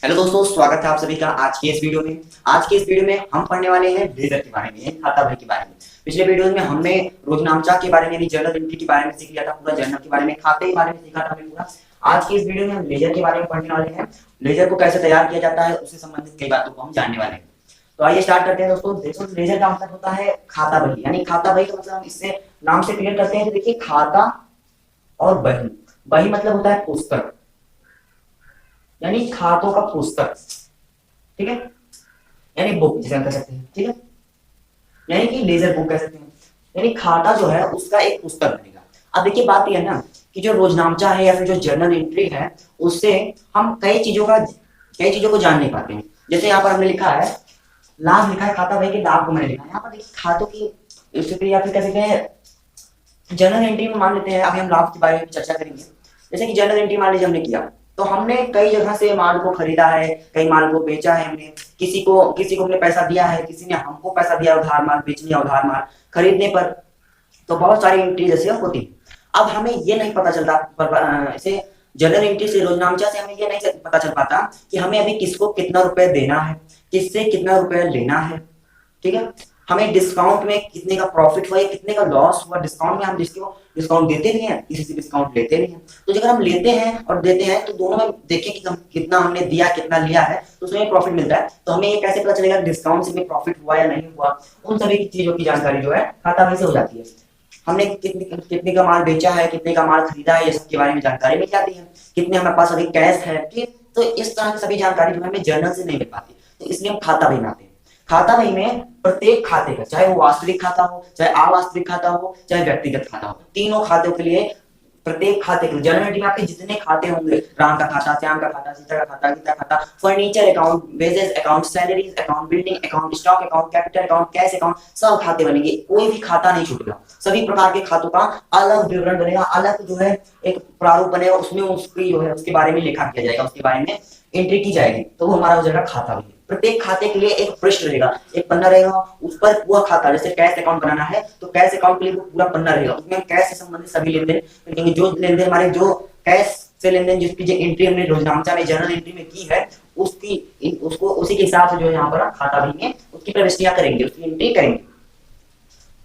Hello दोस्तों, स्वागत है आप सभी का आज की इस वीडियो में। आज की इस वीडियो में हम पढ़ने वाले हैं लेजर के बारे में, खाता बही के बारे में। पिछले वीडियो में हमने रोजनामचा के बारे में भी, जर्नल एंट्री के बारे में सीख लिया था, पूरा जर्नल के बारे में, खाते के बारे में सीखा था हमने पूरा। आज की इस वीडियो में हम लेजर के बारे में पढ़ने वाले हैं। लेजर को कैसे तैयार किया जाता है उससे संबंधित कई बातों को हम जानने वाले हैं। तो आइए स्टार्ट करते हैं दोस्तों। देखो, लेजर का मतलब होता है खाता बही, यानी खाता बही का मतलब हम इससे नाम से क्लियर करते हैं। तो देखिए, खाता और बही, बही मतलब होता है पुस्तक, यानी खातों का पुस्तक, ठीक है, यानी बुक जिसे हम कह सकते हैं, ठीक है, यानी कि लेजर बुक कह सकते हैं। यानी खाता जो है उसका एक पुस्तक बनेगा। अब देखिए, बात यह है ना कि जो रोजनामचा है या फिर जो जर्नल एंट्री है, उससे हम कई चीजों को जान नहीं पाते हैं। जैसे यहाँ पर हमने लिखा है लाभ, लिखा है खाता बही के लाभ को मैंने लिखा है। यहाँ पर देखिए खातों की स्थिति या फिर कैसे कहें, जर्नल एंट्री में मान लेते हैं। अभी हम लाभ के बारे में चर्चा करेंगे। जैसे कि जर्नल एंट्री मान लीजिए हमने किया, तो हमने कई जगह से माल को खरीदा है, कई माल को बेचा है हमने, किसी को हमने पैसा दिया है, किसी ने हमको पैसा दिया उधार माल बेचने या उधार माल खरीदने पर। तो बहुत सारी एंट्री जैसे होती है। अब हमें ये नहीं पता चलता, ऐसे जर्नल एंट्री से, रोजनामचा से हमें ये नहीं पता चल पाता कि हमें अभी किसको कितना रुपए देना है, किससे कितना रुपया लेना है, ठीक है। हमें डिस्काउंट में कितने का प्रॉफिट हुआ या कितने का लॉस हुआ, डिस्काउंट में हम जिसको डिस्काउंट देते नहीं है, किसी से डिस्काउंट लेते नहीं है। तो अगर हम लेते हैं और देते हैं तो दोनों में देखें कि हम कितना हमने दिया, कितना लिया है, तो उसमें प्रॉफिट मिलता है। तो हमें ये कैसे पता चलेगा डिस्काउंट से प्रॉफिट हुआ या नहीं हुआ, उन सभी चीजों की जानकारी जो है खाता बही से हो जाती है। हमने कितने का माल बेचा है, कितने का माल खरीदा है, ये सब के बारे में जानकारी मिल जाती है। कितने हमारे पास अभी कैश है, ठीक। तो इस तरह की सभी जानकारी जो है हमें जर्नल से नहीं मिल पाती, तो इसलिए हम खाता बही बनाते हैं। खाता बही में प्रत्येक खाते का, चाहे वो वास्तविक खाता हो, चाहे अवास्तविक खाता हो, चाहे व्यक्तिगत खाता हो, तीनों खातों के लिए, प्रत्येक खाते के लिए जर्नल एंट्री में आपके जितने खाते होंगे, राम का खाता, श्याम का खाता, सीता का खाता, गीता खाता, furniture account, wages account, salaries account, building account, stock account, capital account, cash account, सब खाते बनेंगे। कोई भी खाता नहीं छूटेगा। सभी प्रकार के खातों का अलग विवरण बनेगा, अलग जो है एक प्रारूप बनेगा, उसमें उसकी जो है उसके बारे में लिखा किया जाएगा, उसके बारे में एंट्री की जाएगी, तो वो हमारा हो जाएगा खाता बही। प्रत्येक खाते के लिए एक पृष्ठ रहेगा, एक पन्ना रहेगा, उस पर पूरा खाता, जैसे कैश अकाउंट बनाना है तो कैश अकाउंट के लिए पूरा पन्ना रहेगा, उसमें कैश से संबंधित सभी लेन देन, जो लेन देन हमारे, जो कैश से लेन देन, जिसकी जो एंट्री हमने रोजनामचा में, जर्नल एंट्री में की है, उसको उसी के हिसाब से जो है यहाँ पर खाता बही में उसकी प्रविष्टियां करेंगे, उसकी एंट्री करेंगे।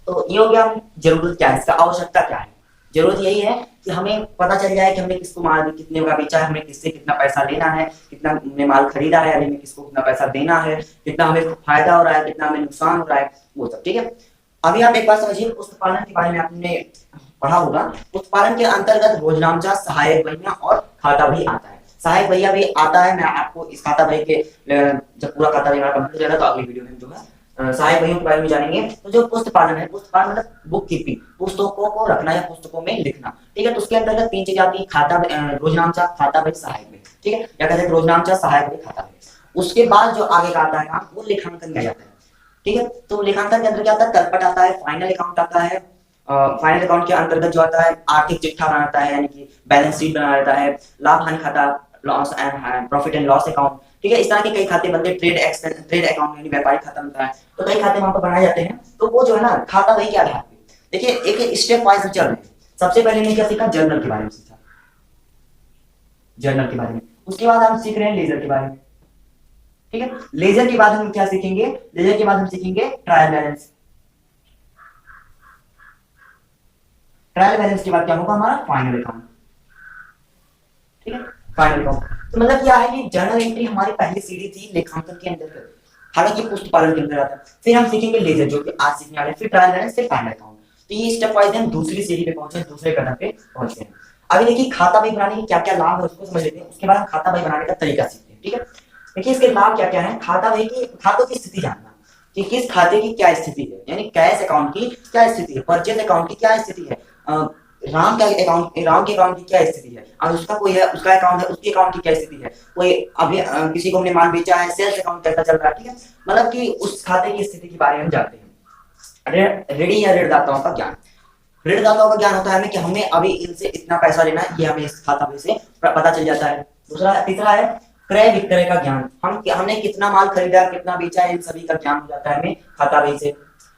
तो ये हो गया जरूरत क्या है, इसका आवश्यकता क्या है। जरूरत यही है कि हमें पता चल जाए कि हमने किसको माल कितने का बेचा है, हमें किससे कितना पैसा लेना है, कितना हमने माल खरीदा है, हमें किसको कितना पैसा देना है, कितना हमें फायदा हो रहा है, कितना हमें नुकसान हो रहा है, वो सब, ठीक है। अभी आप एक बात समझिए, पुस्तक के बारे में आपने पढ़ा होगा। पुस्तक के अंतर्गत रोजनामचा, सहायक बहियां और खाता बही आता है। सहायक बहिया भी आता है, मैं आपको इस खाता बही के जब पूरा खाता बही कंप्लीट हो जाएगा तो अगली वीडियो में जो है सहायक बहियों के बारे में जानेंगे। तो जो पुस्तक पालन है, पुस्तक पालन मतलब बुक कीपिंग, पुस्तकों को रखना या पुस्तकों में लिखना, ठीक है। तो उसके अंतर्गत तीन चीजें आती है, खाता रोजनामचा, खाता बही, सहायक बही, ठीक है। या कहते हैं रोजनामचा, सहायक बही, खाता बही। उसके बाद जो आगे का आता है काम, वो लेखांकन में जाता है, ठीक है। तो लेखांकन के अंदर क्या आता है, तर्पण आता है, फाइनल अकाउंट आता है। फाइनल अकाउंट के अंतर्गत जो आता है आर्थिक चिट्ठा बनाता है, यानी कि बैलेंस शीट बना देता है, लाभ हानि खाता, loss and profit and loss account, ठीक है। इस तरह के कई खाते बनते हैं, ट्रेड अकाउंट यानी व्यापारिक खाता बनता है। तो कई खाते वहां पर बनाए जाते हैं। तो वो जो है ना खाता बही के आधार पे, देखिए एक स्टेप वाइज चल रहे हैं। सबसे पहले हमने क्या सीखा, जर्नल के बारे में सीखा, जर्नल के बारे में। उसके बाद हम सीख रहे हैं लेजर के बारे में, ठीक है। लेजर के बाद हम क्या सीखेंगे, लेजर के बाद हम सीखेंगे ट्रायल बैलेंस। ट्रायल बैलेंस के बाद क्या होगा, हमारा फाइनल अकाउंट, ठीक है, फाइनल अकाउंट। तो मतलब क्या है कि जर्नल एंट्री हमारी पहली सीढ़ी थी लेखांकन के अंदर, हालांकि पुस्तक पालन के अंदर आता है। फिर हम सीखेंगे लेजर, जो कि आज सीखने वाले हैं, फिर ट्रायल बैलेंस, फिर फाइनल अकाउंट। तो ये स्टेप वाइज हम दूसरी सीढ़ी पे पहुंचे, दूसरे कदम पे पहुंचे हैं। अभी देखिए खाता बही बनाने के क्या क्या लाभ है उसको समझ लेते हैं, उसके बाद हम खाता बही बनाने का तरीका सीखते हैं, ठीक है। देखिए इसके लाभ क्या क्या है, खाता बही की, खातों की स्थिति जानना कि किस खाते की क्या स्थिति है, यानी कैश अकाउंट की क्या स्थिति है, परचेज अकाउंट की क्या स्थिति है, राम के अकाउंट की क्या स्थिति है, और उसका कोई है, उसका अकाउंट है, उसके अकाउंट की क्या स्थिति है, कोई अभी किसी को हमने माल बेचा है, सेल्स अकाउंट कैसा चल रहा है, ठीक है। मतलब कि उस खाते की स्थिति के बारे में जानते हैं। ऋणी या ऋणदाताओं का ज्ञान, ऋणदाताओं का ज्ञान होता है हमें कि हमें अभी इनसे इतना पैसा लेना है, ये हमें इस खाता बही से पता चल जाता है। तीसरा है क्रय विक्रय का ज्ञान, हमने कितना माल खरीदा, कितना बेचा है, इन सभी का ज्ञान हो जाता है हमें खाता बही से।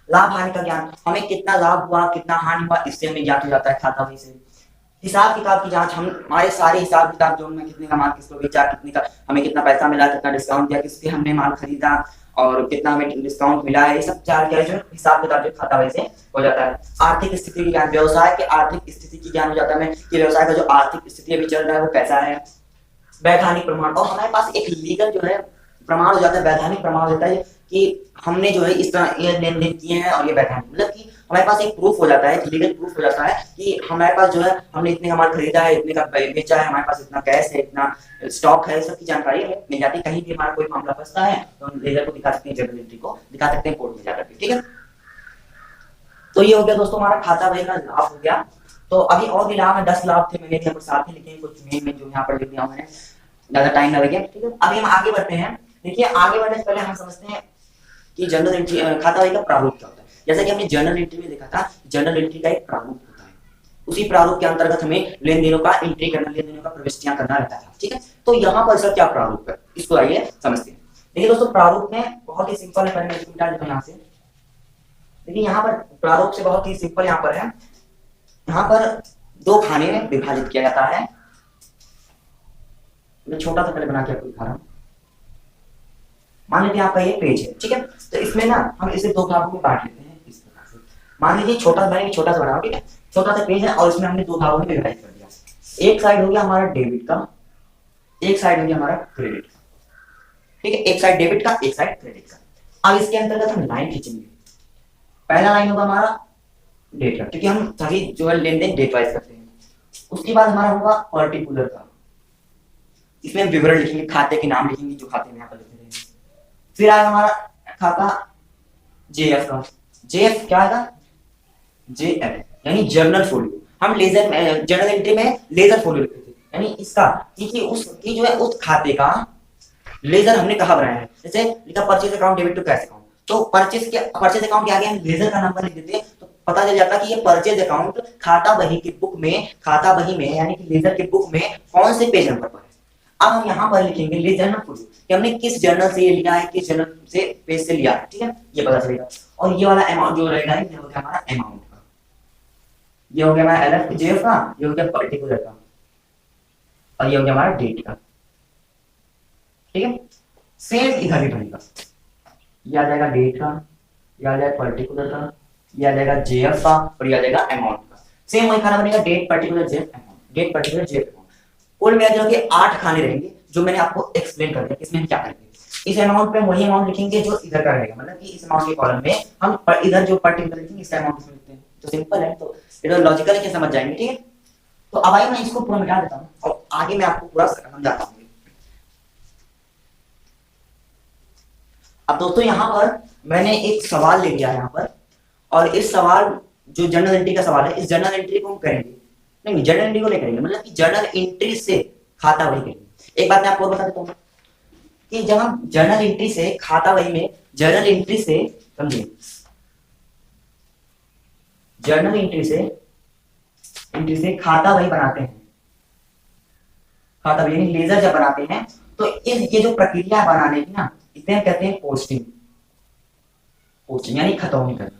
लाभ हानि का ज्ञान, हमें कितना लाभ हुआ, कितना हानि हुआ, इससे हमें ज्ञात हो जाता है खाता बही से। हिसाब किताब की जांच, हम हमारे सारे हिसाब किताब जो हमने कितने का माल किसको बेचा, कितने का हमें कितना पैसा मिला, कितना डिस्काउंट दिया, किसके हमने माल खरीदा और कितना हमें डिस्काउंट मिला है, ये सब जानकारी जो हिसाब किताब जो खाता वैसे हो जाता है। आर्थिक स्थिति की ज्ञान, व्यवसाय के आर्थिक स्थिति की ज्ञान हो जाता है कि व्यवसाय का जो आर्थिक स्थिति अभी चल रहा है वो कैसा है। वैधानिक प्रमाण, और हमारे पास एक लीगल जो है प्रमाण हो जाता है, वैधानिक प्रमाण हो जाता है कि हमने जो है इस तरह ये लेन देन किए हैं और ये वैधानिक, मतलब कि हमारे पास एक प्रूफ हो जाता है, लीगल प्रूफ हो जाता है कि हमारे पास जो है हमने इतने का माल खरीदा है, इतने का बेचा है, हमारे पास इतना कैश है, इतना स्टॉक है, सबकी जानकारी हमें मिल जाती है। कहीं भी हमारा कोई मामला फंसता है तो हम लीगल को दिखा सकते हैं, जर्नल एंट्री को दिखा सकते हैं कोर्ट में जाकर के, ठीक है। तो ये हो गया दोस्तों हमारा खाता बही का लाभ हो गया। तो अभी और भी लाभ है, 10 लाभ थे, मैंने यहाँ पर साथ ही लिखे, कुछ मेन में जो यहाँ पर लिख दिया मैंने, ज्यादा टाइम लगेगा, ठीक है। अभी हम आगे बढ़ते हैं। देखिए आगे बढ़ने से पहले हम समझते हैं कि जनरल एंट्री खाता बही का प्रारूप क्या होता है। जैसा कि हमने जर्नल एंट्री में देखा था, जर्नल एंट्री का एक प्रारूप होता है, उसी प्रारूप के अंतर्गत हमें लेन देनों का एंट्री करना, लेन देनों का प्रविष्टियां करना रहता था, ठीक है। तो यहाँ पर सर क्या प्रारूप है, इसको आइए समझते हैं। देखिए दोस्तों प्रारूप में बहुत ही सिंपल है, पहले इसको मिटा देता हूं यहाँ से। देखिए यहाँ पर प्रारूप से बहुत ही सिंपल यहाँ पर है, यहाँ पर 2 खाने में विभाजित किया जाता है। मैं छोटा सा पहले बना के आपको दिखा रहा हूँ। मान लीजिए आपका ये पेज है, ठीक है, तो इसमें ना हम इसे 2 भागों में बांट लेते हैं इस प्रकार से। मान लीजिए छोटा सा बनाओ, ठीक है, छोटा सा पेज है और इसमें हमने 2 भागों में विभाजित कर दिया। एक साइड हो गया हमारा डेबिट का, एक साइड हो गया हमारा क्रेडिट का, ठीक है, एक साइड डेबिट का, एक साइड क्रेडिट का। अब इसके अंतर्गत हम लाइन खींचेंगे। पहला लाइन होगा हमारा डेट का, क्योंकि हम सभी जो है लेन देन डेट वाइज करते हैं। उसके बाद हमारा होगा पर्टिकुलर का, इसमें हम विवरण लिखेंगे, खाते के नाम लिखेंगे जो खाते में यहाँ पर लिखे हैं। फिर आएगा हमारा खाता जेएफ का, जेएफ क्या आएगा, जेएफ यानी जर्नल फोलियो। हम लेजर जर्नल एंट्री में लेजर फोलियो लिखते थे, यानी इसका कि उसकी जो है उस खाते का लेजर हमने कहा बनाया है। जैसे लिखा purchase account debit to cash account, तो परचेज अकाउंट के आगे हम लेजर का नंबर लिख देते हैं, तो पता चल जाता कि ये परचेज अकाउंट खाता बही की बुक में, खाता बही में यानी कि लेजर की बुक में कौन से पेज नंबर पर है। अब हम यहाँ पर लिखेंगे लेजर नंबर कि हमने किस जर्नल से ये लिया है, किस जर्नल से पेज से लिया है, ठीक है, ये पता चलेगा। और ये वाला अमाउंट जो रहेगा ये हो गया हमारा अमाउंट का, ये हो गया हमारा एलएफ जेएफ का, ये हो गया पर्टिकुलर का, और ये हो गया हमारा डेट का, ठीक है। सेम इधर भी बनेगा, ये आ जाएगा डेट का, ये आ जाएगा पर्टिकुलर का, ये आ जाएगा जेएफ का, और ये आ जाएगा अमाउंट का। सेम वही खाना बनेगा, date particular JF amount, date particular JF amount. कुल मिलाकर के 8 खाने रहेंगे जो मैंने आपको एक्सप्लेन कर दिया कि इसमें हम क्या करेंगे। इस अमाउंट पे वही अमाउंट लिखेंगे जो इधर का रहेगा, मतलब कि इस अमाउंट के कॉलम में हम इधर जो पर्टिकुलर लिखेंगे इसका अमाउंट इसमें लिखते हैं। तो सिंपल है, तो ये तो लॉजिकल है कि समझ जाएंगे, ठीक है। तो अब आइए मैं इसको पूरा मिटा देता हूं और आगे मैं आपको पूरा समझाता हूं। अब दोस्तों यहाँ पर मैंने एक सवाल ले लिया यहाँ पर, और इस सवाल जो जर्नल एंट्री का सवाल है, इस जर्नल एंट्री को हम करेंगे, नहीं जर्नल एंट्री को नहीं करेंगे, मतलब कि जर्नल एंट्री से खाता बही करेंगे। एक बात मैं आपको बता देता हूँ कि जब हम जर्नल एंट्री से खाता बही में, जर्नल एंट्री से समझिए, जर्नल एंट्री से खाता बही बनाते हैं, खाता बही यानी लेजर जब बनाते हैं, तो ये जो प्रक्रिया बनाने की ना, इसे हम कहते हैं पोस्टिंग, पोस्टिंग यानी खतौनी करना,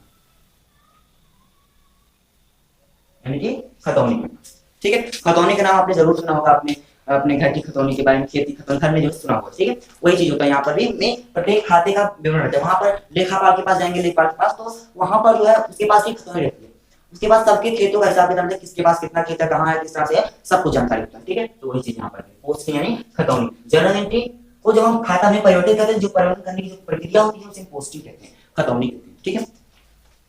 यानी कि खतौनी करना, ठीक है। खतौनी का नाम आपने जरूर सुना होगा, अपने घर की खतौनी के बारे में, खेती खतौनी घर में जो सुना होगा, ठीक है, वही चीज होता है। यहाँ पर भी में प्रत्येक खाते का विवरण रहता है। वहां पर लेखापाल के पास जाएंगे, लेखापाल के पास, तो वहां पर जो है उसके पास ही खतौनी रहती है, उसके पास सबके खेतों का हिसाब किताब, किसके पास कितना खेत है, कहाँ है, किस तरह से है, सब कुछ जानकारी होता है, ठीक है। तो वही चीज यहाँ पर पोस्टिंग यानी खतौनी। जर्नल एंट्री को जब हम खाता में परिवर्तित करते हैं, जो परिवर्तन करने की जो प्रक्रिया होती है उसे पोस्टिंग कहते हैं, खतौनी कहते हैं, ठीक है।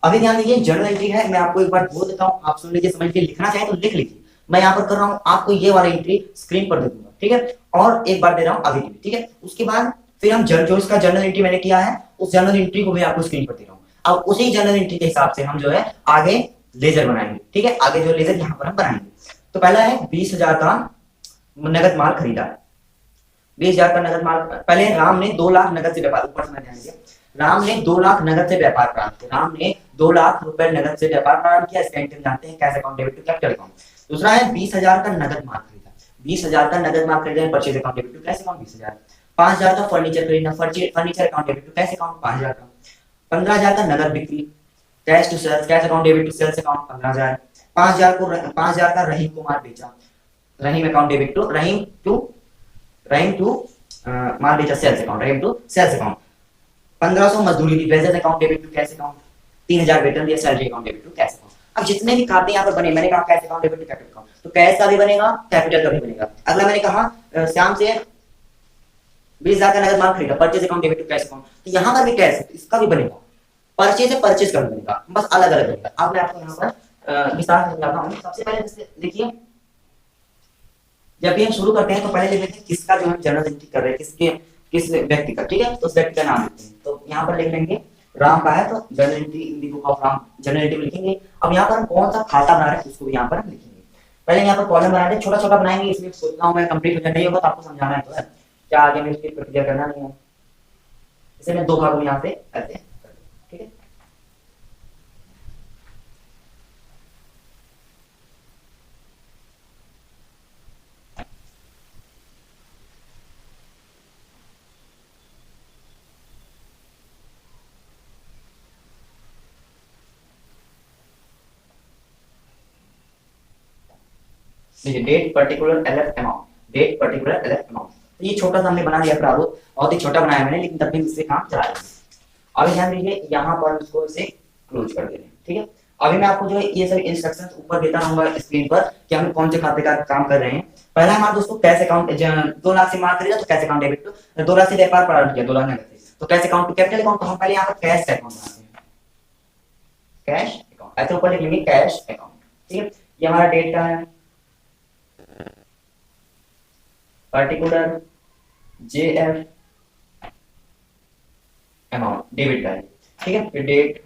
अभी ध्यान दीजिए, जर्नल एंट्री है, मैं आपको एक बार बोल देता हूँ, आप सुन लीजिए, समझ लीजिए, लिखना चाहे तो लिख लीजिए। मैं यहाँ पर कर रहा हूँ, आपको ये वाला एंट्री स्क्रीन पर दे दूंगा, ठीक है, और एक बार दे रहा हूँ अभी, ठीक है। उसके बाद फिर हम जो इसका जर्नल एंट्री मैंने किया है, उस जर्नल एंट्री को मैं आपको स्क्रीन पर दे रहा हूँ। अब उसी जर्नल एंट्री के हिसाब से हम जो है आगे लेजर बनाएंगे, ठीक है, आगे जो लेजर यहाँ पर हम बनाएंगे। तो पहला है 20,000 का नगद माल खरीदा, 20,000 का नगद माल। पहले राम ने 2 लाख नगद से व्यापार, ऊपर से ध्यान दीजिए, राम ने 2 लाख नगद से व्यापार प्रारंभ किया, राम ने 2 लाख रुपए नगद से व्यापार प्रारंभ किया। इसका एंट्री जानते हैं, cash account debit to capital account. दूसरा है 20,000 का नगद माल खरीदा, 20,000 का नगद माल खरीदा, purchase account debit to cash account 20,000। 5,000 का फर्नीचर खरीदना, furniture account debit to cash account 5,000 का। 15,000 का नगद बिक्री, cash to sales, cash account debit to sales account 15,000। 5,000 का रहीम को माल बेचा, Rahim account debit to Rahim to माल बेचा sales account, Rahim to sales account. 1500 मजदूरी दी, wages account debit to cash account. 3000 वेतन दिया, salary account debit to cash account. अब जितने भी खाते यहाँ पर बने, मैंने कहा cash account debit to capital account, तो कैश का भी बनेगा, कैपिटल का भी बनेगा। अगला मैंने कहा श्याम से 20,000 का नगद माल खरीदा, purchase account debit to cash account, तो यहाँ पर भी कैश है, इसका भी बनेगा। परचेज है, परचेज का भी बनेगा, बस अलग अलग बनेगा। अब मैं आपको यहाँ पर विस्तार से समझाता हूँ। सबसे पहले देखिए, जब भी हम शुरू करते हैं तो पहले लिख लेते हैं किसका जो हम जर्नल एंट्री कर रहे हैं, किस व्यक्ति का, ठीक है, तो उस व्यक्ति का नाम लिखते हैं। तो यहाँ पर लिख लेंगे राम का है, तो journal entry in the book of Ram, journal entry लिखेंगे। अब यहाँ पर हम कौन सा खाता बना रहे हैं उसको भी यहाँ पर हम लिखेंगे। पहले यहाँ पर कॉलम बना रहे हैं, छोटा छोटा बनाएंगे, इसमें सोचना हूँ मैं कंप्लीट हो जाए, नहीं होगा तो आपको समझाना है, तो है क्या आगे में इसकी प्रक्रिया करना नहीं है। इसे मैं 2 भागों में यहाँ पे करते हैं, ठीक है। देखिए date particular LF amount, date particular LF amount, तो ये छोटा सा हमने बना लिया प्रारूप, बहुत ही छोटा बनाया मैंने, लेकिन तब भी इससे काम चला रहे हैं। अभी ध्यान दीजिए यहाँ पर इसको इसे क्लोज कर देंगे, ठीक है। अभी मैं आपको जो है ये सब इंस्ट्रक्शंस ऊपर देता रहूंगा स्क्रीन पर कि हम कौन से खाते का काम कर रहे हैं। पहला हमारा दोस्तों कैश अकाउंट, 2 लाख से माल खरीदा तो cash account debit to, 2 lakh से व्यापार प्रारंभ किया, 2 लाख नगद से, तो cash account to capital account, तो हम पहले यहाँ पर कैश अकाउंट बनाते हैं, कैश अकाउंट, ऐसे ऊपर लिख लेंगे कैश अकाउंट, ठीक है। ये हमारा डेट का है, पर्टिकुलर जेएफ अमाउंट डेबिट का है, ठीक है। फिर डेट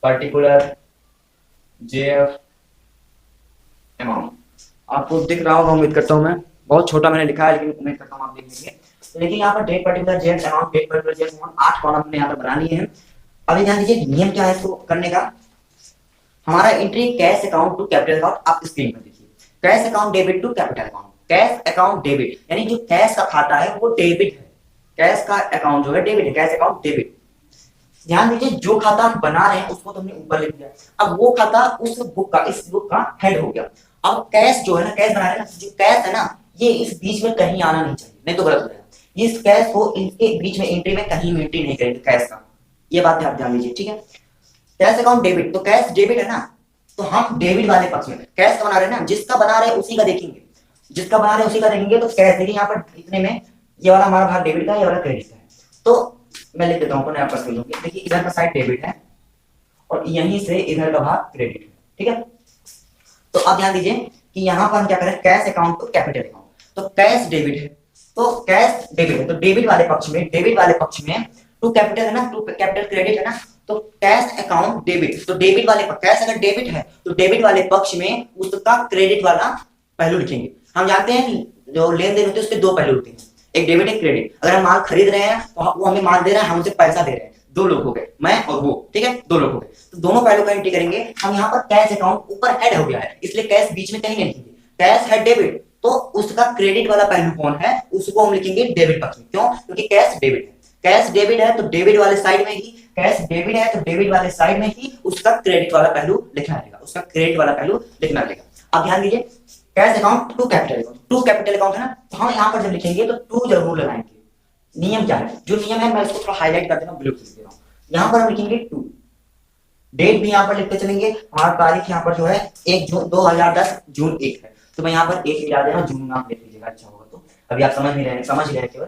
पर्टिकुलर जेएफ अमाउंट, आपको दिख रहा होगा उम्मीद करता हूं, मैं बहुत छोटा मैंने लिखा है लेकिन उम्मीद करता हूं आप देख लेंगे। तो देखिए यहाँ पर date particular JF amount, date particular JF amount, 8 column हमने यहाँ पर बना लिए हैं। अभी ध्यान दीजिए नियम क्या है इसको करने का। हमारा entry cash account to capital account, आप स्क्रीन पर देखिए, cash account debit to capital account, cash account debit, यानी जो कैश का खाता है वो डेबिट है, कैश का अकाउंट जो है डेबिट है, कैश अकाउंट डेबिट। ध्यान दीजिए जो खाता हम बना रहे हैं उसको तो हमने ऊपर लिख दिया, अब वो खाता उस बुक का, इस बुक का हेड हो गया। अब कैश जो है ना, कैश बना रहे हैं ना, जो कैश है ना ये इस बीच में कहीं आना नहीं चाहिए, नहीं तो गलत हो जाएगा। इस कैश को इनके बीच में एंट्री में कहीं एंट्री नहीं करेंगे कैश का, ये बात आप ध्यान दीजिए, ठीक है। कैश अकाउंट डेबिट, तो कैश डेबिट है ना, तो हम डेबिट वाले पक्ष में कैश का बना रहे हैं ना, जिसका बना रहे हैं उसी का देखेंगे, जिसका बना रहे हैं उसी का देखेंगे। तो कैश देखिए यहाँ पर इतने में ये वाला हमारा भाग डेबिट का है, ये वाला क्रेडिट का है, तो मैं लिख देता हूँ यहाँ पर, देखिए इधर का साइड डेबिट है और यहीं से इधर का भाग क्रेडिट है, ठीक है। तो अब ध्यान दीजिए कि यहाँ पर हम क्या करें, कैश अकाउंट तो कैपिटल अकाउंट, तो कैश डेबिट है, तो कैश डेबिट है, तो डेबिट वाले पक्ष में, डेबिट वाले पक्ष में टू कैपिटल है ना, टू कैपिटल क्रेडिट है ना, तो कैश अकाउंट डेबिट, तो डेबिट वाले कैश अगर डेबिट है तो डेबिट वाले पक्ष में उसका क्रेडिट वाला पहलू लिखेंगे। हम जानते हैं जो लेन देन होते हैं उसके 2 पहलू होते हैं, एक डेबिट एक क्रेडिट। अगर हम माल खरीद रहे हैं तो वो हमें माल दे रहा है, हम उसे पैसा दे रहे हैं, 2 लोग हो गए, मैं और वो, ठीक है, 2 लोग हो गए, तो दोनों पहलू का एंट्री करेंगे हम। यहाँ पर कैश अकाउंट ऊपर हेड हो गया है इसलिए कैश बीच में कहीं नहीं लिखेंगे, कैश है डेबिट, तो उसका क्रेडिट वाला पहलू कौन है उसको हम लिखेंगे डेबिट पक्ष में, क्यों, क्योंकि कैश डेबिट है, कैश डेबिट है तो डेबिट वाले साइड में ही, कैश डेबिट है तो डेबिट वाले साइड में ही उसका क्रेडिट वाला पहलू लिखना रहेगा, उसका क्रेडिट वाला पहलू लिखना रहेगा। अब ध्यान दीजिए cash account to capital account, to capital account है ना, तो हम यहाँ पर जब लिखेंगे तो टू जरूर लगाएंगे। नियम क्या है, जो नियम है मैं इसको थोड़ा हाईलाइट कर देता हूँ, ब्लू लिख दे रहा हूँ। यहाँ पर हम लिखेंगे 2, डेट भी यहाँ पर लिखते चलेंगे, हमारा तारीख यहाँ पर जो है 1 जून 2010 जून 1 है, तो मैं यहाँ पर 1 लिखा देना, जून आप लिख लीजिएगा, अच्छा होगा। तो अभी आप समझ नहीं रहे हैं, समझ रहे हैं केवल,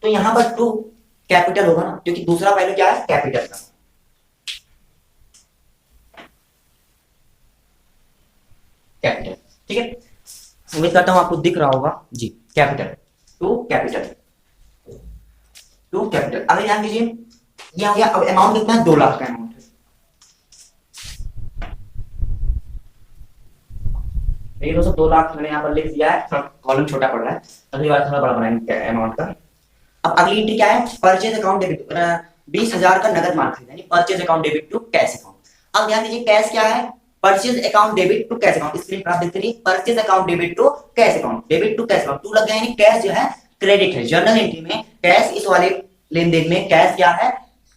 तो यहाँ पर 2 कैपिटल होगा ना, क्योंकि दूसरा पहलू क्या है, कैपिटल का, कैपिटल, ठीक है। उम्मीद करता हूं आपको दिख रहा होगा जी, capital to capital, to capital. अगर ध्यान दीजिए ये हो गया। अब अमाउंट कितना है, 2 लाख का अमाउंट है। देखिए दोस्तों 2 लाख मैंने यहाँ पर लिख दिया है, कॉलम छोटा पड़ रहा है, अगली बार थोड़ा बड़ा बनाएंगे अमाउंट का। अब अगली एंट्री क्या है, परचेज अकाउंट डेबिट, 20,000 का नगद माल खरीदा, यानी purchase account debit to cash account. अब ध्यान दीजिए कैश क्या है, purchase account debit to cash account, screen पर आप देखते रहिए, purchase account debit to cash account, debit to cash account, to लग गया, यानी कैश जो है क्रेडिट है। जर्नल एंट्री में कैश, इस वाले लेन देन में कैश क्या है,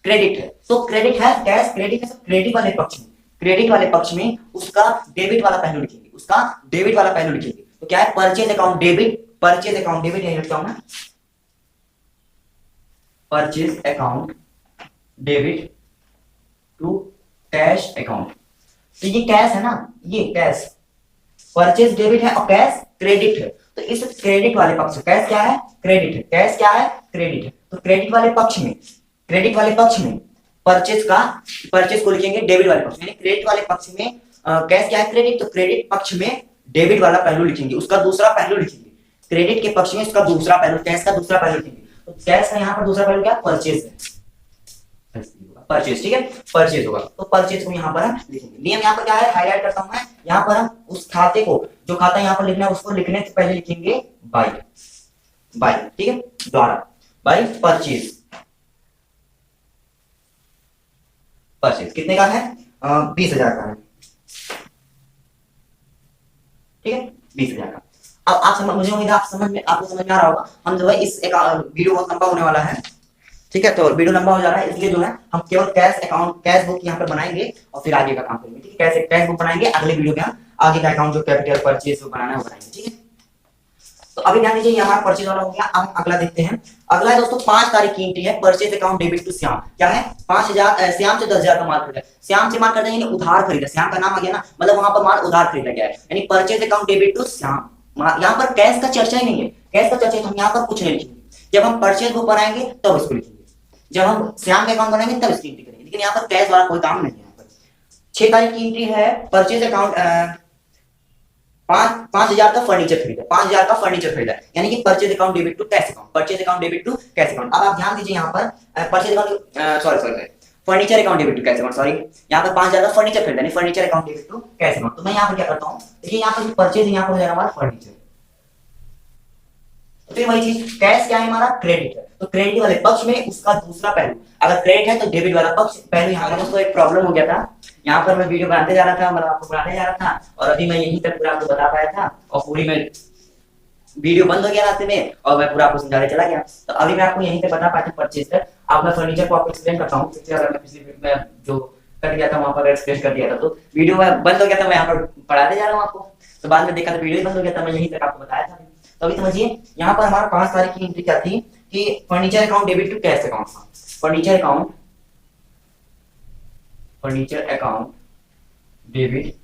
क्रेडिट है, तो क्रेडिट है, कैश क्रेडिट है, क्रेडिट वाले पक्ष में, क्रेडिट वाले पक्ष में उसका डेबिट वाला पहलू लिखेंगे, उसका डेबिट वाला पहलू लिखेंगे। तो क्या है, purchase account debit, purchase account debit यही लिखता हूं मैं, purchase account debit to cash account. तो ये कैश है ना, ये कैश, परचेज डेबिट है और कैश क्रेडिट है। तो इस क्रेडिट वाले पक्ष, कैश क्या है, क्रेडिट है, कैश क्या है, क्रेडिट है। तो क्रेडिट वाले पक्ष में, क्रेडिट वाले पक्ष में परचेज का, परचेज को लिखेंगे डेबिट वाले पक्ष में, यानी क्रेडिट वाले पक्ष में कैश क्या है, क्रेडिट, तो क्रेडिट पक्ष में डेबिट वाला पहलू लिखेंगे, उसका दूसरा पहलू लिखेंगे। क्रेडिट के पक्ष में उसका दूसरा पहलू, कैश का दूसरा पहलू लिखेंगे। तो कैश का यहाँ पर दूसरा पहलू क्या, परचेज है, परचेज, ठीक है, परचेज होगा। तो परचेज को यहाँ पर हम लिखेंगे। नियम यहाँ पर क्या है, हाईलाइट करता हूं मैं, यहाँ पर हम उस खाते को, जो खाता यहाँ पर लिखना है उसको लिखने से पहले लिखेंगे बाय, बाय, ठीक है, द्वारा, बाय परचेज। परचेज कितने का है, 20,000 का है, ठीक है, 20,000 का। अब आप समझ, मुझे उम्मीद है आप समझ में, आपको समझ में आ रहा होगा। हम जो है इस एक वीडियो बहुत लंबा होने वाला है, ठीक है, तो वीडियो लंबा हो जा रहा है, इसलिए जो है हम केवल कैश अकाउंट, कैश बुक यहाँ पर बनाएंगे और फिर आगे का काम करेंगे, ठीक है। कैसे कैश बुक बनाएंगे, अगले वीडियो में हम आगे का अकाउंट जो कैपिटल परचेज बनाना है वो बनाएंगे, ठीक है। तो अभी ध्यान दीजिए, ये हमारा परचेज वाला हो गया। अब हम अगला देखते हैं। अगला है दोस्तों 5 तारीख की एंट्री है, purchase account debit to Shyam. क्या है, 5,000, श्याम से 10,000 का माल खरीदा, श्याम से माल खरीदा यानी उधार खरीदा, श्याम का नाम आ गया ना, मतलब वहां पर माल उधार खरीदा गया है, यानी purchase account debit to Shyam. यहाँ पर कैश का चर्चा ही नहीं है, कैश का चर्चा हम यहाँ पर कुछ नहीं लिखेंगे। जब हम परचेज बुक बनाएंगे तब इसको लिखेंगे, जब हम श्याम का अकाउंट बनाएंगे तब इसकी एंट्री करेंगे, लेकिन यहाँ पर कैश वाला कोई काम नहीं है। यहाँ पर 6 तारीख की एंट्री है, परचेज अकाउंट 5,000 का फर्नीचर खरीदा, 5,000 का फर्नीचर खरीदा, यानी कि purchase account debit to cash account, purchase account debit to cash account. अब आप ध्यान दीजिए यहाँ पर purchase account, sorry furniture account debit to cash account, sorry, यहाँ पर 5,000 का फर्नीचर खरीदा, यानी furniture account debit to cash account. तो मैं यहाँ पर क्या करता हूँ, देखिए यहाँ पर परचेज, यहाँ पर हो जाएगा हमारा फर्नीचर, फिर वही चीज, कैश क्या है हमारा, क्रेडिट है, तो क्रेडिट वाले पक्ष में उसका दूसरा पहलू, अगर क्रेडिट है तो डेबिट वाला पक्ष पहलू। यहाँ पर दोस्तों एक प्रॉब्लम हो गया था, यहाँ पर मैं वीडियो बनाते जा रहा था, मतलब आपको बनाने जा रहा था, और अभी मैं यहीं तक पूरा आपको बता पाया था, और पूरी में वीडियो बंद हो गया रास्ते में, और मैं पूरा आपको समझाने चला गया। तो अभी मैं आपको यहीं तक बता पाया था परचेज तक। अब मैं फर्नीचर को आपको एक्सप्लेन करता हूँ, अगर मैं पिछली वीडियो में जो कट गया था वहां पर एक्सप्लेन कर दिया था, तो वीडियो बंद हो गया था, मैं यहाँ पर पढ़ाने जा रहा हूँ आपको, तो बाद में देखा तो वीडियो बंद हो गया था, मैं यहीं तक आपको बताया था। तो अभी समझिए, यहाँ पर हमारा 5 तारीख की एंट्री क्या थी कि furniture account debit to cash account, furniture account, furniture account debit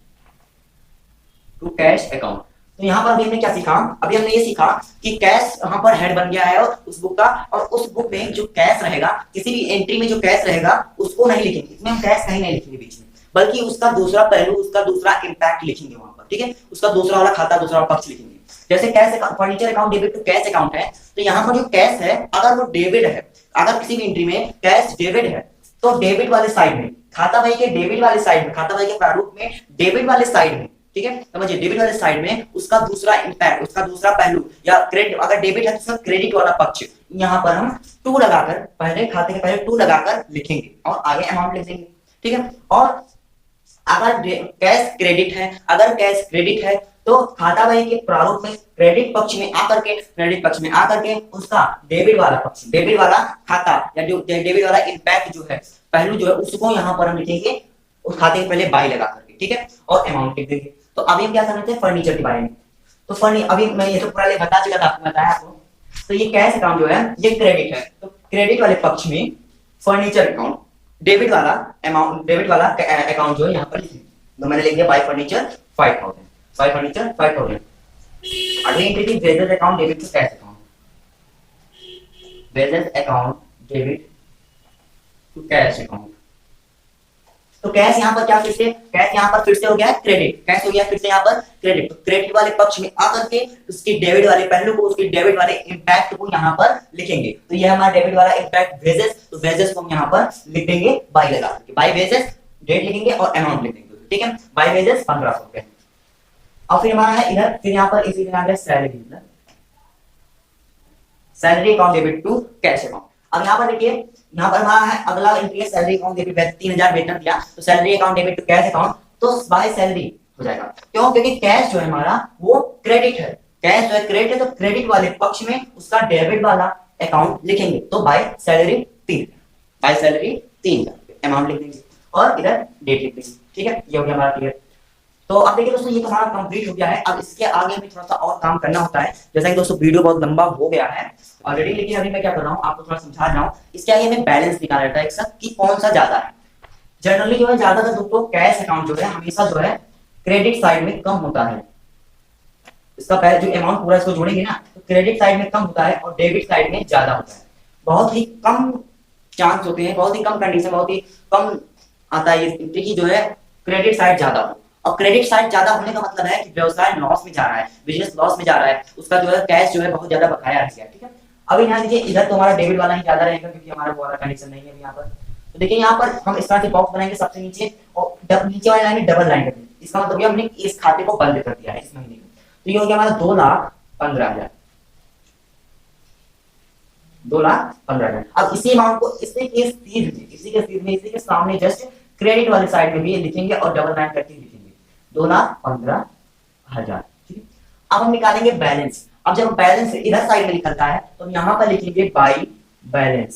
to cash account. तो यहाँ पर अभी हमने क्या सीखा, अभी हमने ये सीखा कि कैश यहाँ पर हेड बन गया है और उस बुक का, और उस बुक में जो कैश रहेगा, किसी भी एंट्री में जो कैश रहेगा उसको नहीं लिखेंगे, इसमें हम कैश कहीं नहीं लिखेंगे बीच में, बल्कि उसका दूसरा पहलू, उसका दूसरा इंपैक्ट लिखेंगे वहां पर, ठीक है, उसका दूसरा वाला खाता, दूसरा पक्ष लिखेंगे। जैसे cash account, furniture account debit to cash account है, तो यहाँ पर जो कैश है अगर वो डेबिट है, अगर किसी भी एंट्री में कैश डेबिट है, तो डेबिट वाले साइड में, खाता भाई के डेबिट वाले साइड में, खाता भाई के प्रारूप में डेबिट वाले साइड में, ठीक है, समझिए, डेबिट वाले साइड में उसका दूसरा इंपैक्ट, उसका दूसरा पहलू, या क्रेडिट, अगर डेबिट है तो उसका क्रेडिट वाला पक्ष, यहाँ पर हम 2 लगाकर, पहले खाते के पहले 2 लगाकर लिखेंगे और आगे अमाउंट लिख देंगे, ठीक है। और अगर कैश क्रेडिट है, अगर कैश क्रेडिट है तो खाता भाई के प्रारूप में क्रेडिट पक्ष में आकर के, क्रेडिट पक्ष में आकर के उसका डेबिट वाला पक्ष, डेबिट वाला खाता या जो डेबिट वाला इंपैक्ट जो है, पहलू जो है, उसको यहाँ पर हम लिखेंगे उस खाते के पहले बाई लगा करके, ठीक है, और अमाउंट लिख देंगे। तो अभी हम क्या समझते हैं फर्नीचर के बारे में। तो अभी मैं ये तो पूरा बता चुका था, आपको बताया आपको। तो ये कैश अकाउंट जो है ये क्रेडिट है, तो क्रेडिट वाले पक्ष में फर्नीचर अकाउंट, डेबिट वाला अमाउंट, डेबिट वाला अकाउंट जो है यहाँ पर लिखेंगे। तो मैंने लिख दिया बाय फर्नीचर 5,000, बाय फर्नीचर 5,000। अगली एंट्री थी wages account debit to cash account, wages account debit to cash account. तो कैश यहाँ पर क्या, फिर से कैश यहाँ पर फिर से हो गया क्रेडिट, कैश हो गया फिर से यहाँ पर क्रेडिट। तो क्रेडिट वाले पक्ष में आकर के उसकी डेबिट वाले पहलू को, उसकी डेबिट वाले इंपैक्ट को यहाँ पर लिखेंगे। तो ये हमारा डेबिट वाला इंपैक्ट वेजेस, तो वेजेस को हम यहाँ पर लिख देंगे बाय लगा करके, बाय वेजेस, डेट लिखेंगे और अमाउंट लिख देंगे, ठीक है, बाय वेजेस 1,500 रुपए। और फिर हमारा है इधर, फिर यहाँ पर इसी तरह आ गया salary, salary account debit to cash account. अब यहाँ पर देखिए, यहाँ पर हमारा है अगला एंट्री है सैलरी अकाउंट डेबिट, 3,000 वेतन दिया, तो salary account debit to cash account, तो बाय सैलरी हो जाएगा। क्यों, क्योंकि कैश जो है हमारा वो क्रेडिट है, कैश जो है क्रेडिट है, तो क्रेडिट वाले पक्ष में उसका डेबिट वाला अकाउंट लिखेंगे, तो by salary 3, by salary 3,000 amount लिख देंगे और इधर डेट लिख देंगे, ठीक है, ये हो गया हमारा क्लियर। तो अब देखिए दोस्तों, ये तो हमारा कंप्लीट हो गया है। अब इसके आगे हमें थोड़ा सा और काम करना होता है। जैसा कि दोस्तों वीडियो बहुत लंबा हो गया है ऑलरेडी, लेकिन अभी मैं क्या कर रहा हूँ आपको थोड़ा समझा रहा हूँ। इसके आगे हमें बैलेंस निकालना रहता है एक साथ कि कौन सा ज्यादा है। जनरली जो है ज्यादातर दोस्तों कैश अकाउंट जो है हमेशा जो है क्रेडिट साइड में कम होता है। इसका पहले जो अमाउंट पूरा इसको जोड़ेंगे ना, तो क्रेडिट साइड में कम होता है और डेबिट साइड में ज्यादा होता है। बहुत ही कम चांस होते हैं, बहुत ही कम कंडीशन, बहुत ही कम आता है ये कि जो है क्रेडिट साइड ज्यादा हो। और क्रेडिट साइड ज्यादा होने का मतलब है कि व्यवसाय लॉस में जा रहा है, बिजनेस लॉस में जा रहा है, उसका जो है कैश जो है बहुत ज्यादा बकाया रह गया। ठीक है, अब यहाँ देखिए इधर तो हमारा डेबिट वाला ही ज्यादा रहेगा क्योंकि हमारा वो वाला कंडीशन नहीं है यहाँ पर। तो देखिए यहाँ पर हम इस तरह से बॉक्स बनाएंगे सबसे नीचे, और नीचे वाली लाइन में डबल लाइन कर दी। इसका मतलब हमने इस खाते को बंद कर दिया है इस महीने में। तो ये हो गया हमारा 2,15,000, 2,15,000। अब इसी अमाउंट को इसी के सामने जस्ट क्रेडिट वाले साइड में भी लिखेंगे और डबल लाइन करके लिखेंगे 2,15,000। ठीक है, अब हम निकालेंगे बैलेंस। अब जब बैलेंस इधर साइड में निकलता है तो यहां पर लिखेंगे by balance,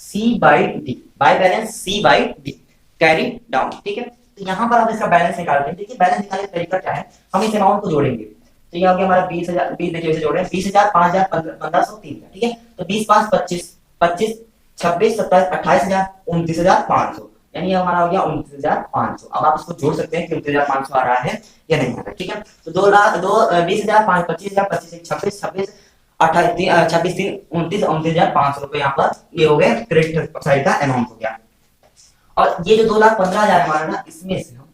C by D, by balance C by D, carry down. ठीक है, तो यहां पर हम इसका बैलेंस निकालते हैं। देखिए बैलेंस निकालने का तरीका क्या है, हम इस अमाउंट को जोड़ेंगे। तो ये हो गया हमारा 20,000, 20 देखिए इसे जोड़ रहे हैं 20,000, 5,000, 1,503 का। ठीक है, तो 20, 5, 25, 25, 26, 27, 28,000, 29,500, यानी हमारा हो गया 29,500। अब आप इसको जोड़ सकते हैं कि 29,500 आ रहा है या नहीं आ रहा है। ठीक है, तो 20,000, 25,000, 25, 26, 26, 28, 26, 3, 29,500 रुपए यहाँ पर ये हो गए क्रेडिट साइड का अमाउंट हो गया। और ये जो 2,15,000 हमारा ना, इसमें से हम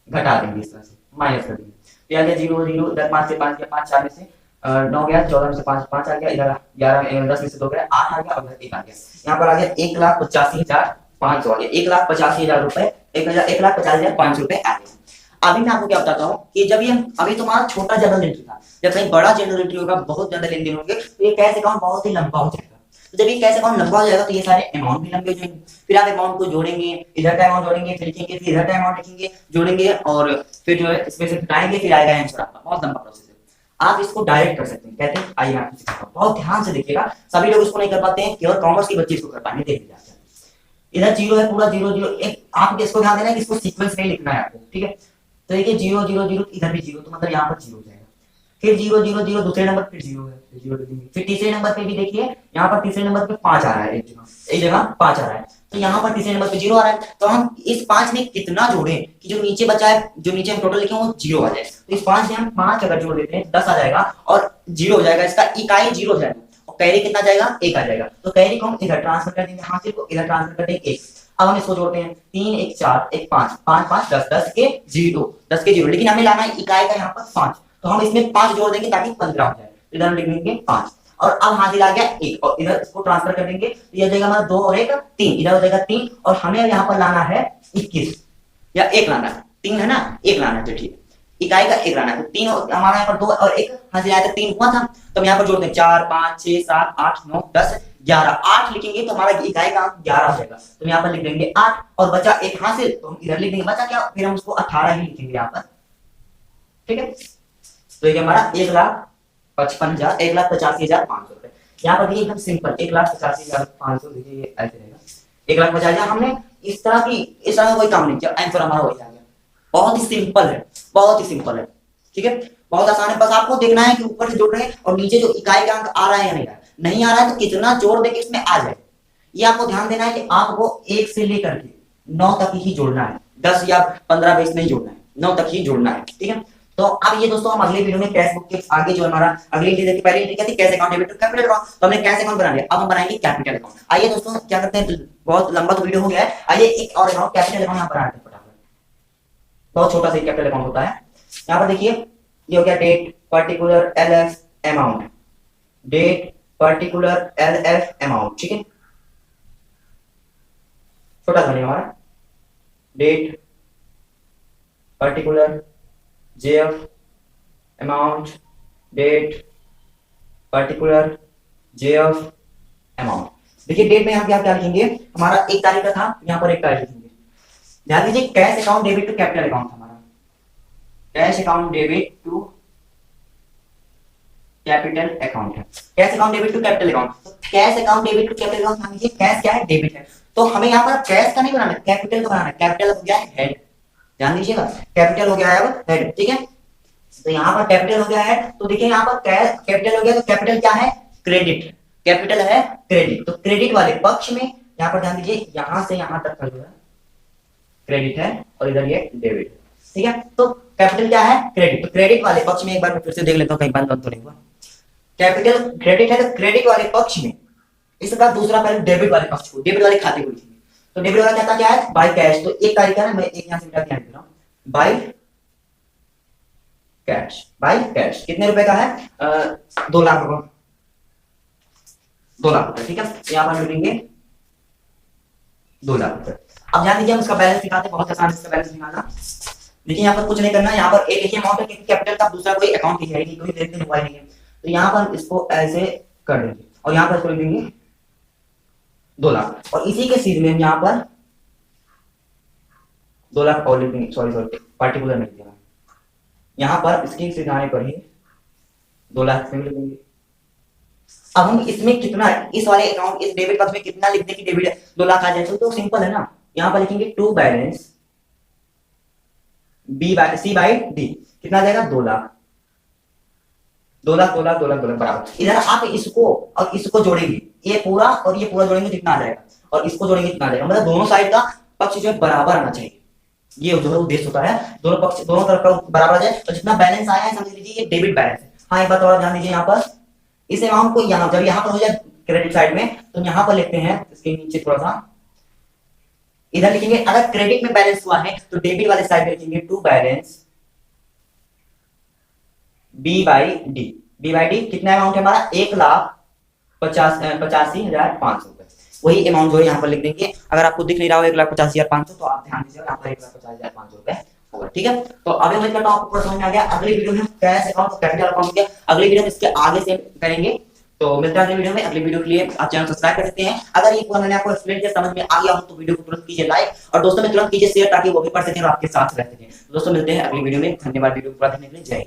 घटा देंगे, इस तरह से माइनस कर देंगे। तो आ गया 0, 0, इधर 5 से 5 गया, 5, 4 में से 9 गया, 14 में से 5, 5 आ गया, इधर 11, 10 में से 2 गया, 8 आ गया और इधर 1 आ गया। यहाँ पर आ गया 1,85,500 आ गया, 1,85,000 रुपए, 1,50,500 रुपए आ गया। अभी मैं आपको क्या बताता हूँ कि जब ये अभी तुम्हारा छोटा जनरल एंट्री था, जब कहीं बड़ा जनरल एंट्री होगा, बहुत ज्यादा लेन देन होंगे, तो ये कैश अकाउंट बहुत ही लंबा हो जाएगा। तो जब ये कैश अकाउंट लंबा हो जाएगा तो ये सारे अमाउंट भी लंबे हो जाएंगे। फिर आप अमाउंट को जोड़ेंगे, इधर का अमाउंट जोड़ेंगे, फिर लिखेंगे, फिर इधर का अमाउंट लिखेंगे, जोड़ेंगे और फिर जो है इसमें से घटाएंगे, फिर आएगा आंसर आपका। बहुत लंबा प्रोसेस है, आप इसको डायरेक्ट कर सकते हैं। कहते हैं आइए मैं आपको सिखाता हूं, बहुत ध्यान से देखिएगा। सभी लोग इसको नहीं कर पाते हैं, केवल कॉमर्स के बच्चे इसको कर पाएंगे। देख लीजिए इधर 0 है, पूरा 0, 0, एक आप इसको ध्यान देना है कि इसको सीक्वेंस में लिखना है आपको। ठीक है, तो देखिए 0, 0, 0, इधर भी 0, तो मतलब यहाँ पर 0 हो जाएगा। फिर 0, 0, 0 दूसरे नंबर पे 0 है, 0 देंगे। फिर तीसरे नंबर पे भी देखिए यहाँ पर तीसरे नंबर पे 5 आ रहा है, एक जगह 5 आ रहा है, तो यहाँ पर तीसरे नंबर पे 0 आ रहा है। तो हम इस 5 में कितना जोड़े कि जो नीचे बचा है, जो नीचे हम टोटल लिखे वो 0 आ जाए। तो इस 5 में हम 5 अगर जोड़ देते हैं 10 आ जाएगा और 0 हो जाएगा, इसका इकाई 0 हो जाएगा और कैरी कितना जाएगा, 1 आ जाएगा। तो कैरी को हम इधर ट्रांसफर कर देंगे, हासिल को इधर ट्रांसफर कर देंगे 1। अब हम इसको जोड़ते हैं 3, 1, 4, 1, 5, 5, 5, 10, 10 के 0, 10 के 0, लेकिन हमें लाना है इकाई का यहाँ पर 5, तो हम इसमें 5 जोड़ देंगे ताकि 15 हो जाए। इधर हम लिख देंगे 5 और अब हासिल आ गया 1 और इधर इसको ट्रांसफर कर देंगे, तो ये हो जाएगा हमारा 2 और 1 3, इधर हो जाएगा 3 और हमें यहाँ पर लाना है 21 या 1 लाना है, 3 है ना, 1 लाना है। तो ठीक है, इकाई का 1 लाना है, तो 3 हमारा यहाँ पर 2 और 1 हासिल आया, तो 3 हुआ था। तो हम यहाँ पर जोड़ते हैं 4, 5, 6, 7, 8, 9, 10, 11, 8 लिखेंगे तो हमारा इकाई का अंक 11 हो जाएगा। तो हम यहाँ पर लिख देंगे 8 और बचा 1 हासिल, तो हम इधर लिख देंगे बचा क्या, फिर हम उसको 18 ही लिखेंगे यहाँ पर। ठीक है, तो ये हमारा 1,55,000, 1,85,500 रुपए। यहाँ पर देखिए एकदम सिंपल 1,85,500, देखिए ये ऐसे रहेगा 1,50,000। हमने इस तरह का कोई काम नहीं किया, आंसर हमारा वही आ गया। बहुत ही सिंपल है, बहुत ही सिंपल है। ठीक है, बहुत आसान है, बस आपको देखना है कि ऊपर से जोड़ रहे हैं और नीचे जो इकाई का अंक आ रहा है या नहीं आ रहा है, तो कितना जोड़ देके इसमें आ जाए। ये आपको ध्यान देना है कि आपको 1 से लेकर के 9 तक ही जोड़ना है, 10 या 15, 20 नहीं जोड़ना है, 9 तक ही जोड़ना है। ठीक है, तो अब ये दोस्तों हम अगले वीडियो में कैश बुक के आगे जो हमारा अगली एंट्री देखी, पहली एंट्री क्या थी, cash account debit to capital account, तो हमने कैश अकाउंट बना लिया। अब हम बनाएंगे कैपिटल अकाउंट। आइए दोस्तों क्या करते हैं, बहुत लंबा तो वीडियो हो गया है, आइए एक और अकाउंट कैपिटल अकाउंट यहाँ पर आते हैं फटाफट। बहुत छोटा सा कैपिटल अकाउंट होता है। यहाँ पर देखिए ये हो गया date particular LF amount, date particular LF amount. ठीक है, छोटा सा हमारा date particular JF amount, date particular JF amount. देखिए डेट में हम क्या क्या लिखेंगे, हमारा 1 तारीख का था, यहाँ पर 1 तारीख लिखेंगे। ध्यान दीजिए cash account debit to capital account हमारा, cash account debit to capital account है। Cash account debit to capital account, तो cash account debit to capital account, मान लीजिए कैश क्या है, डेबिट है, तो हमें यहाँ पर कैश का नहीं बनाना है, कैपिटल का बनाना है। कैपिटल हो गया है हेड, ध्यान दीजिएगा, कैपिटल हो गया है अब हेड, ठीक है। तो यहाँ पर कैपिटल हो गया है, तो देखिए यहाँ पर कैश कैपिटल हो गया, तो कैपिटल क्या है, क्रेडिट, कैपिटल है क्रेडिट, तो क्रेडिट वाले पक्ष में यहाँ पर ध्यान दीजिए, यहां से यहां तक का जो है क्रेडिट है और इधर ये डेबिट, ठीक है। तो कैपिटल क्या है, क्रेडिट, तो क्रेडिट वाले पक्ष में एक बार मैं फिर से देख लेता हूं कहीं बंद तो नहीं हुआ। कैपिटल क्रेडिट है, तो क्रेडिट वाले पक्ष में इसका दूसरा पहले डेबिट वाले पक्ष को, डेबिट वाले खाते को लिखेंगे। तो डेबिट वाला खाता क्या है, बाय कैश, तो एक तारीख है, मैं एक यहां से मिटा के दे रहा हूं, बाय कैश, बाय कैश कितने रुपए का है, 2 लाख रुपए, 2 लाख रुपए, ठीक है। यहां पर लिखेंगे 2 लाख रुपए। अब ध्यान दीजिए हम इसका बैलेंस निकालते, बहुत आसान है इसका बैलेंस निकालना। देखिए यहाँ पर कुछ नहीं करना, यहाँ पर एक ही अमाउंट है क्योंकि कैपिटल का दूसरा कोई अकाउंट है नहीं, कोई लेन देन हुआ नहीं है, तो यहाँ पर इसको ऐसे कर देंगे और यहाँ पर इसको लिख देंगे 2 लाख, और इसी के सीध में हम यहाँ पर 2 लाख और लिख देंगे, सॉरी पार्टिकुलर नहीं दिया, यहाँ पर इसके सीध आने पर ही 2 लाख से लिख देंगे। अब हम इसमें कितना, इस वाले अकाउंट, इस डेबिट पक्ष में कितना लिखने की डेबिट 2 लाख आ जाए, तो सिंपल है ना, यहाँ पर लिखेंगे to balance B by C by D, कितना जाएगा 2 लाख, 2 लाख 2 लाख 2 लाख 2 लाख बराबर। इधर आप इसको और इसको जोड़ेंगे, ये पूरा और ये पूरा जोड़ेंगे कितना आ जाएगा, और इसको जोड़ेंगे कितना आ जाएगा, मतलब दोनों साइड का पक्ष जो है बराबर आना चाहिए, ये जो है उद्देश्य होता है, दोनों पक्ष दोनों तरफ का बराबर आ जाए, तो जितना बैलेंस आया है समझ लीजिए ये डेबिट बैलेंस है। हाँ एक बात और ध्यान दीजिए, यहाँ पर इस अमाउंट को यहाँ जब यहाँ पर हो जाए क्रेडिट साइड में, तो यहाँ पर लिखते हैं इसके नीचे थोड़ा सा इधर लिखेंगे, अगर क्रेडिट में बैलेंस हुआ है तो डेबिट वाले साइड में लिखेंगे to balance B by D, B by D कितना अमाउंट है हमारा 1,85,500 रुपए, वही अमाउंट जो है यहाँ पर लिख देंगे। अगर आपको दिख नहीं रहा हो 1,85,500 तो आप ध्यान दीजिए, यहाँ पर 1,50,500 रुपए होगा, ठीक है। तो अभी उम्मीद करता हूँ आपको पूरा समझ में आ गया। अगली वीडियो में कैश अकाउंट कैपिटल अकाउंट के अगली वीडियो में इसके आगे से करेंगे, तो मिलते हैं अगली वीडियो में। अगली वीडियो के लिए आप चैनल सब्सक्राइब कर सकते हैं। अगर ये पूरा मैंने आपको एक्सप्लेन किया समझ में आ गया हो तो वीडियो को तुरंत कीजिए लाइक, और दोस्तों में तुरंत कीजिए शेयर, ताकि वो भी पढ़ सकें और आपके साथ रह सकें। दोस्तों मिलते हैं अगली वीडियो में, धन्यवाद वीडियो पूरा देखने के लिए, जय हिंद।